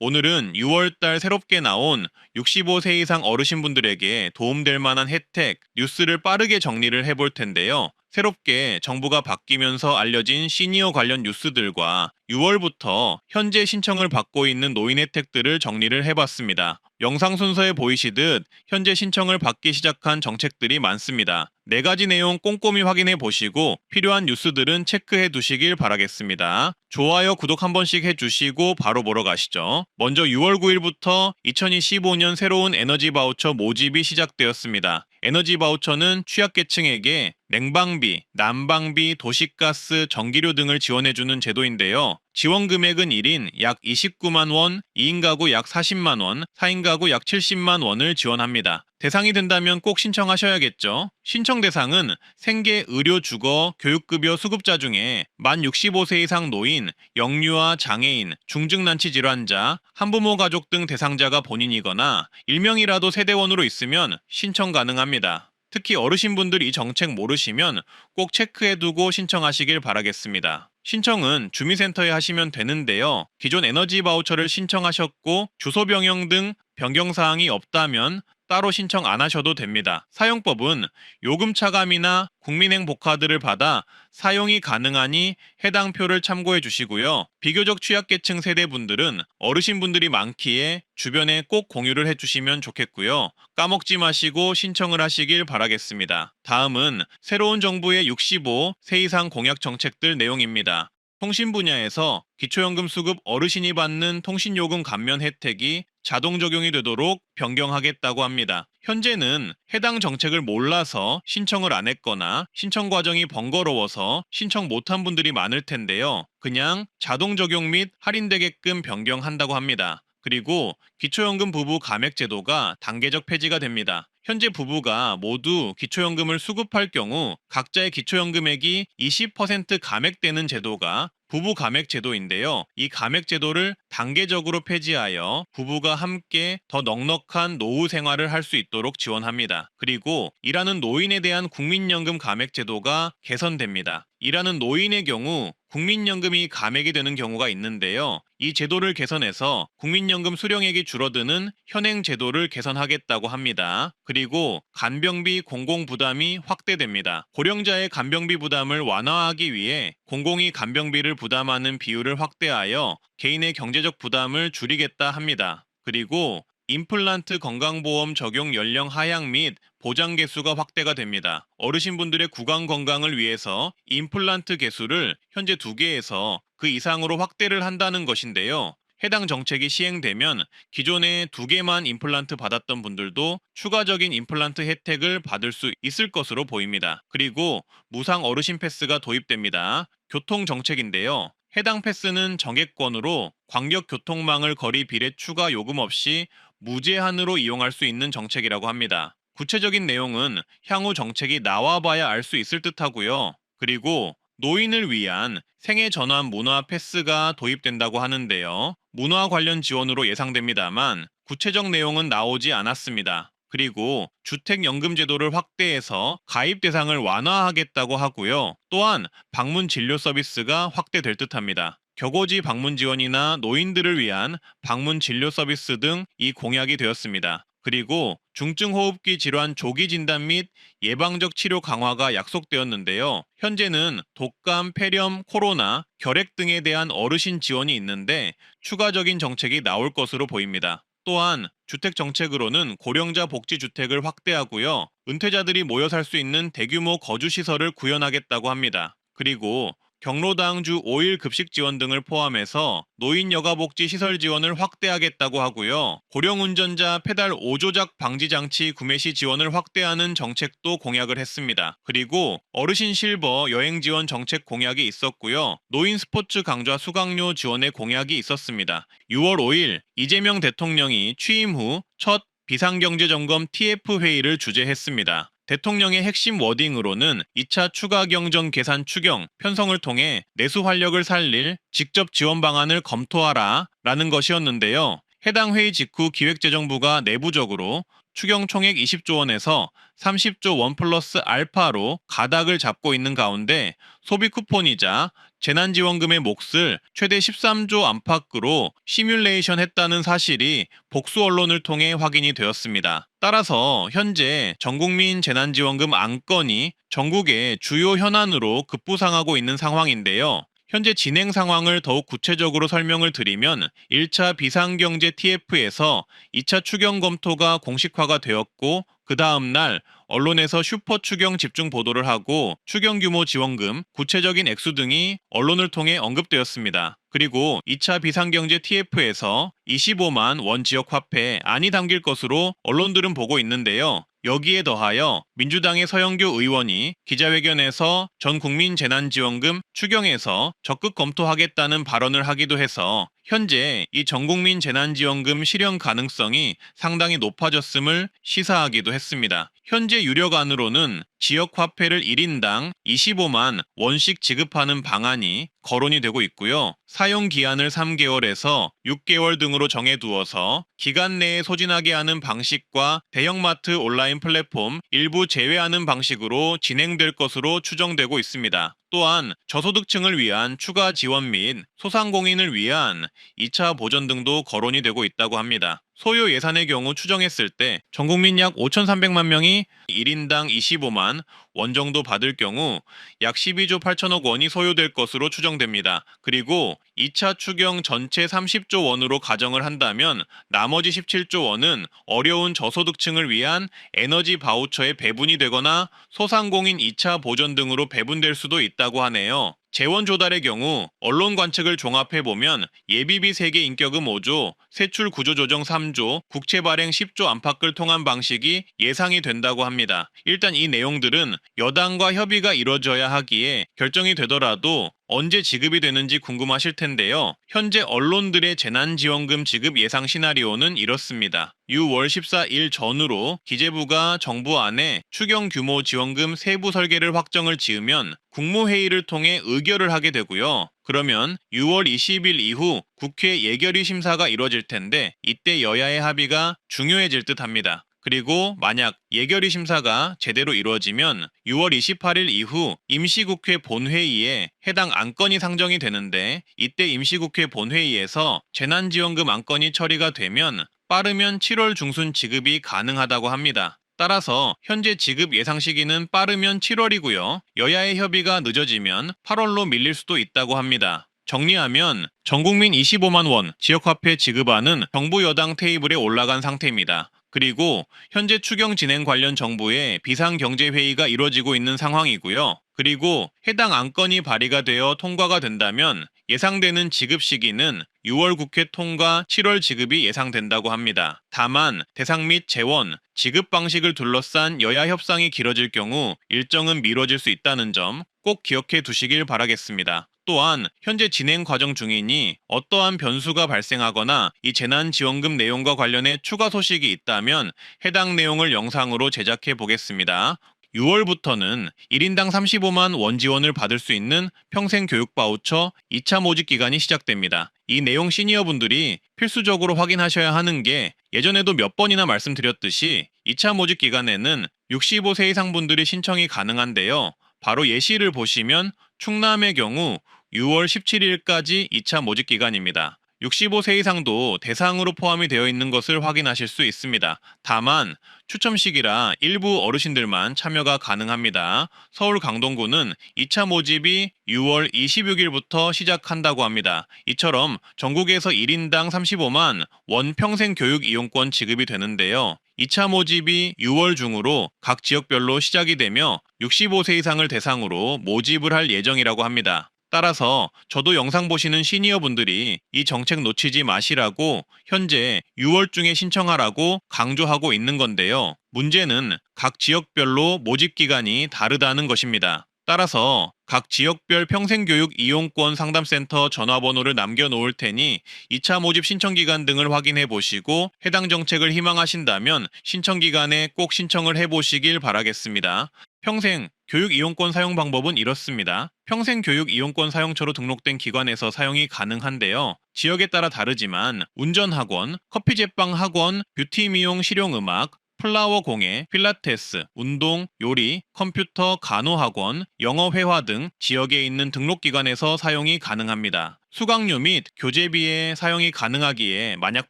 오늘은 6월달 새롭게 나온 65세 이상 어르신분들에게 도움될 만한 혜택, 뉴스를 빠르게 정리를 해볼 텐데요. 새롭게 정부가 바뀌면서 알려진 시니어 관련 뉴스들과 6월부터 현재 신청을 받고 있는 노인 혜택들을 정리를 해봤습니다. 영상 순서에 보이시듯 현재 신청을 받기 시작한 정책들이 많습니다. 네 가지 내용 꼼꼼히 확인해 보시고 필요한 뉴스들은 체크해 두시길 바라겠습니다. 좋아요, 구독 한 번씩 해주시고 바로 보러 가시죠. 먼저 6월 9일부터 2025년 새로운 에너지 바우처 모집이 시작되었습니다. 에너지 바우처는 취약계층에게 냉방비, 난방비, 도시가스, 전기료 등을 지원해주는 제도인데요. 지원 금액은 1인 약 29만 원, 2인 가구 약 40만 원, 4인 가구 약 70만 원을 지원합니다. 대상이 된다면 꼭 신청하셔야겠죠. 신청 대상은 생계, 의료, 주거, 교육급여 수급자 중에 만 65세 이상 노인, 영유아, 장애인, 중증난치 질환자, 한부모 가족 등 대상자가 본인이거나 일명이라도 세대원으로 있으면 신청 가능합니다. 특히 어르신분들 이 정책 모르시면 꼭 체크해두고 신청하시길 바라겠습니다. 신청은 주민센터에 하시면 되는데요. 기존 에너지 바우처를 신청하셨고 주소 변경 등 변경사항이 없다면 따로 신청 안 하셔도 됩니다. 사용법은 요금 차감이나 국민행 복카드를 받아 사용이 가능하니 해당 표를 참고해 주시고요. 비교적 취약계층 세대분들은 어르신분들이 많기에 주변에 꼭 공유를 해주시면 좋겠고요. 까먹지 마시고 신청을 하시길 바라겠습니다. 다음은 새로운 정부의 65세 이상 공약 정책들 내용입니다. 통신 분야에서 기초연금 수급 어르신이 받는 통신요금 감면 혜택이 자동 적용이 되도록 변경하겠다고 합니다. 현재는 해당 정책을 몰라서 신청을 안 했거나 신청 과정이 번거로워서 신청 못한 분들이 많을 텐데요. 그냥 자동 적용 및 할인되게끔 변경한다고 합니다. 그리고 기초연금 부부 감액 제도가 단계적 폐지가 됩니다. 현재 부부가 모두 기초연금을 수급할 경우 각자의 기초연금액이 20% 감액되는 제도가 부부 감액 제도인데요. 이 감액 제도를 단계적으로 폐지하여 부부가 함께 더 넉넉한 노후 생활을 할 수 있도록 지원합니다. 그리고 일하는 노인에 대한 국민연금 감액 제도가 개선됩니다. 일하는 노인의 경우 국민연금이 감액이 되는 경우가 있는데요. 이 제도를 개선해서 국민연금 수령액이 줄어드는 현행 제도를 개선하겠다고 합니다. 그리고 간병비 공공부담이 확대됩니다. 고령자의 간병비 부담을 완화하기 위해 공공이 간병비를 부담하는 비율을 확대하여 개인의 경제적 부담을 줄이겠다 합니다. 그리고 임플란트 건강보험 적용 연령 하향 및 보장 개수가 확대가 됩니다. 어르신분들의 구강 건강을 위해서 임플란트 개수를 현재 2개에서 그 이상으로 확대를 한다는 것인데요. 해당 정책이 시행되면 기존에 2개만 임플란트 받았던 분들도 추가적인 임플란트 혜택을 받을 수 있을 것으로 보입니다. 그리고 무상 어르신 패스가 도입됩니다. 교통 정책인데요. 해당 패스는 정액권으로 광역교통망을 거리 비례 추가 요금 없이 무제한으로 이용할 수 있는 정책이라고 합니다. 구체적인 내용은 향후 정책이 나와봐야 알 수 있을 듯하고요. 그리고 노인을 위한 생애 전환 문화 패스가 도입된다고 하는데요. 문화 관련 지원으로 예상됩니다만 구체적 내용은 나오지 않았습니다. 그리고 주택연금 제도를 확대해서 가입 대상을 완화하겠다고 하고요. 또한 방문 진료 서비스가 확대될 듯합니다. 격오지 방문 지원이나 노인들을 위한 방문 진료 서비스 등 이 공약이 되었습니다. 그리고 중증호흡기 질환 조기 진단 및 예방적 치료 강화가 약속되었는데요. 현재는 독감, 폐렴, 코로나, 결핵 등에 대한 어르신 지원이 있는데 추가적인 정책이 나올 것으로 보입니다. 또한 주택 정책으로는 고령자 복지주택을 확대하고요. 은퇴자들이 모여 살 수 있는 대규모 거주시설을 구현하겠다고 합니다. 그리고 경로당주 5일 급식 지원 등을 포함해서 노인 여가복지 시설 지원을 확대하겠다고 하고요. 고령 운전자 페달 5조작 방지 장치 구매 시 지원을 확대하는 정책도 공약을 했습니다. 그리고 어르신 실버 여행 지원 정책 공약이 있었고요. 노인 스포츠 강좌 수강료 지원의 공약이 있었습니다. 6월 5일 이재명 대통령이 취임 후 첫 비상경제점검 TF 회의를 주재했습니다. 대통령의 핵심 워딩으로는 2차 추가 경정 계산 추경, 편성을 통해 내수 활력을 살릴 직접 지원 방안을 검토하라 라는 것이었는데요. 해당 회의 직후 기획재정부가 내부적으로 추경 총액 20조 원에서 30조 원 플러스 알파로 가닥을 잡고 있는 가운데 소비 쿠폰이자 재난지원금의 몫을 최대 13조 안팎으로 시뮬레이션 했다는 사실이 복수 언론을 통해 확인이 되었습니다. 따라서 현재 전국민 재난지원금 안건이 전국의 주요 현안으로 급부상하고 있는 상황인데요. 현재 진행 상황을 더욱 구체적으로 설명을 드리면 1차 비상경제 TF에서 2차 추경 검토가 공식화가 되었고 그 다음 날 언론에서 슈퍼 추경 집중 보도를 하고 추경 규모 지원금, 구체적인 액수 등이 언론을 통해 언급되었습니다. 그리고 2차 비상경제 TF에서 25만 원 지역화폐 안이 담길 것으로 언론들은 보고 있는데요. 여기에 더하여 민주당의 서영교 의원이 기자회견에서 전 국민 재난지원금 추경에서 적극 검토하겠다는 발언을 하기도 해서 현재 이 전국민 재난지원금 실현 가능성이 상당히 높아졌음을 시사하기도 했습니다. 현재 유력안으로는 지역화폐를 1인당 25만 원씩 지급하는 방안이 거론이 되고 있고요. 사용 기한을 3개월에서 6개월 등으로 정해두어서 기간 내에 소진하게 하는 방식과 대형마트 온라인 플랫폼 일부 제외하는 방식으로 진행될 것으로 추정되고 있습니다. 또한 저소득층을 위한 추가 지원 및 소상공인을 위한 2차 보전 등도 거론이 되고 있다고 합니다. 소요 예산의 경우 추정했을 때 전국민 약 5,300만 명이 1인당 25만 원 정도 받을 경우 약 12조 8천억 원이 소요될 것으로 추정됩니다. 그리고 2차 추경 전체 30조 원으로 가정을 한다면 나머지 17조 원은 어려운 저소득층을 위한 에너지 바우처에 배분이 되거나 소상공인 2차 보전 등으로 배분될 수도 있다고 하네요. 재원 조달의 경우 언론 관측을 종합해보면 예비비 세계 인격음 5조, 세출 구조 조정 3조, 국채 발행 10조 안팎을 통한 방식이 예상이 된다고 합니다. 일단 이 내용들은 여당과 협의가 이뤄져야 하기에 결정이 되더라도 언제 지급이 되는지 궁금하실 텐데요. 현재 언론들의 재난지원금 지급 예상 시나리오는 이렇습니다. 6월 14일 전후로 기재부가 정부 안에 추경 규모 지원금 세부 설계를 확정을 지으면 국무회의를 통해 의결을 하게 되고요. 그러면 6월 20일 이후 국회 예결위 심사가 이뤄질 텐데 이때 여야의 합의가 중요해질 듯 합니다. 그리고 만약 예결위 심사가 제대로 이루어지면 6월 28일 이후 임시국회 본회의에 해당 안건이 상정이 되는데 이때 임시국회 본회의에서 재난지원금 안건이 처리가 되면 빠르면 7월 중순 지급이 가능하다고 합니다. 따라서 현재 지급 예상 시기는 빠르면 7월이고요. 여야의 협의가 늦어지면 8월로 밀릴 수도 있다고 합니다. 정리하면 전국민 25만 원 지역화폐 지급안은 정부 여당 테이블에 올라간 상태입니다. 그리고 현재 추경 진행 관련 정부의 비상경제회의가 이뤄지고 있는 상황이고요. 그리고 해당 안건이 발의가 되어 통과가 된다면 예상되는 지급 시기는 6월 국회 통과 7월 지급이 예상된다고 합니다. 다만 대상 및 재원, 지급 방식을 둘러싼 여야 협상이 길어질 경우 일정은 미뤄질 수 있다는 점 꼭 기억해 두시길 바라겠습니다. 또한 현재 진행 과정 중이니 어떠한 변수가 발생하거나 이 재난지원금 내용과 관련해 추가 소식이 있다면 해당 내용을 영상으로 제작해 보겠습니다. 6월부터는 1인당 35만 원 지원을 받을 수 있는 평생교육 바우처 2차 모집 기간이 시작됩니다. 이 내용 시니어분들이 필수적으로 확인하셔야 하는 게 예전에도 몇 번이나 말씀드렸듯이 2차 모집 기간에는 65세 이상 분들이 신청이 가능한데요. 바로 예시를 보시면 충남의 경우 6월 17일까지 2차 모집 기간입니다. 65세 이상도 대상으로 포함이 되어 있는 것을 확인하실 수 있습니다. 다만 추첨식이라 일부 어르신들만 참여가 가능합니다. 서울 강동구는 2차 모집이 6월 26일부터 시작한다고 합니다. 이처럼 전국에서 1인당 35만 원 평생 교육 이용권 지급이 되는데요. 2차 모집이 6월 중으로 각 지역별로 시작이 되며 65세 이상을 대상으로 모집을 할 예정이라고 합니다. 따라서 저도 영상 보시는 시니어분들이 이 정책 놓치지 마시라고 현재 6월 중에 신청하라고 강조하고 있는 건데요. 문제는 각 지역별로 모집 기간이 다르다는 것입니다. 따라서 각 지역별 평생교육 이용권 상담센터 전화번호를 남겨놓을 테니 2차 모집 신청기간 등을 확인해 보시고 해당 정책을 희망하신다면 신청기간에 꼭 신청을 해보시길 바라겠습니다. 평생 교육 이용권 사용 방법은 이렇습니다. 평생 교육 이용권 사용처로 등록된 기관에서 사용이 가능한데요. 지역에 따라 다르지만 운전학원, 커피제빵 학원, 뷰티 미용 실용음악, 플라워 공예, 필라테스, 운동, 요리, 컴퓨터, 간호학원, 영어회화 등 지역에 있는 등록기관에서 사용이 가능합니다. 수강료 및 교재비에 사용이 가능하기에 만약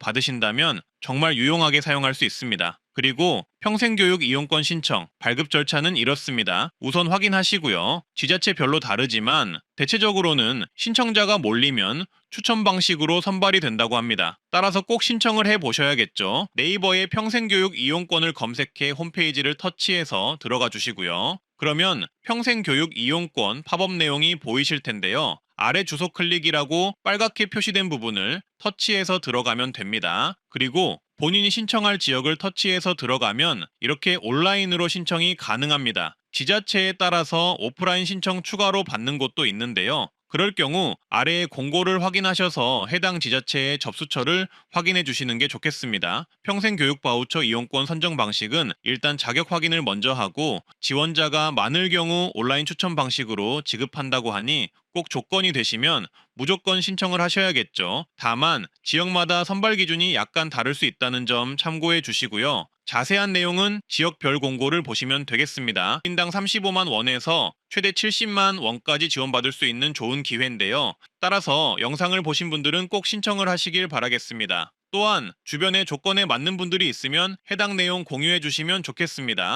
받으신다면 정말 유용하게 사용할 수 있습니다. 그리고 평생교육 이용권 신청, 발급 절차는 이렇습니다. 우선 확인하시고요. 지자체별로 다르지만 대체적으로는 신청자가 몰리면 추천 방식으로 선발이 된다고 합니다. 따라서 꼭 신청을 해보셔야겠죠. 네이버에 평생교육 이용권을 검색해 홈페이지를 터치해서 들어가 주시고요. 그러면 평생교육 이용권 팝업 내용이 보이실 텐데요. 아래 주소 클릭이라고 빨갛게 표시된 부분을 터치해서 들어가면 됩니다. 그리고 본인이 신청할 지역을 터치해서 들어가면 이렇게 온라인으로 신청이 가능합니다. 지자체에 따라서 오프라인 신청 추가로 받는 곳도 있는데요. 그럴 경우 아래의 공고를 확인하셔서 해당 지자체의 접수처를 확인해 주시는 게 좋겠습니다. 평생교육 바우처 이용권 선정 방식은 일단 자격 확인을 먼저 하고 지원자가 많을 경우 온라인 추천 방식으로 지급한다고 하니 꼭 조건이 되시면 무조건 신청을 하셔야겠죠. 다만 지역마다 선발 기준이 약간 다를 수 있다는 점 참고해 주시고요. 자세한 내용은 지역별 공고를 보시면 되겠습니다. 인당 35만 원에서 최대 70만 원까지 지원받을 수 있는 좋은 기회인데요. 따라서 영상을 보신 분들은 꼭 신청을 하시길 바라겠습니다. 또한 주변에 조건에 맞는 분들이 있으면 해당 내용 공유해 주시면 좋겠습니다.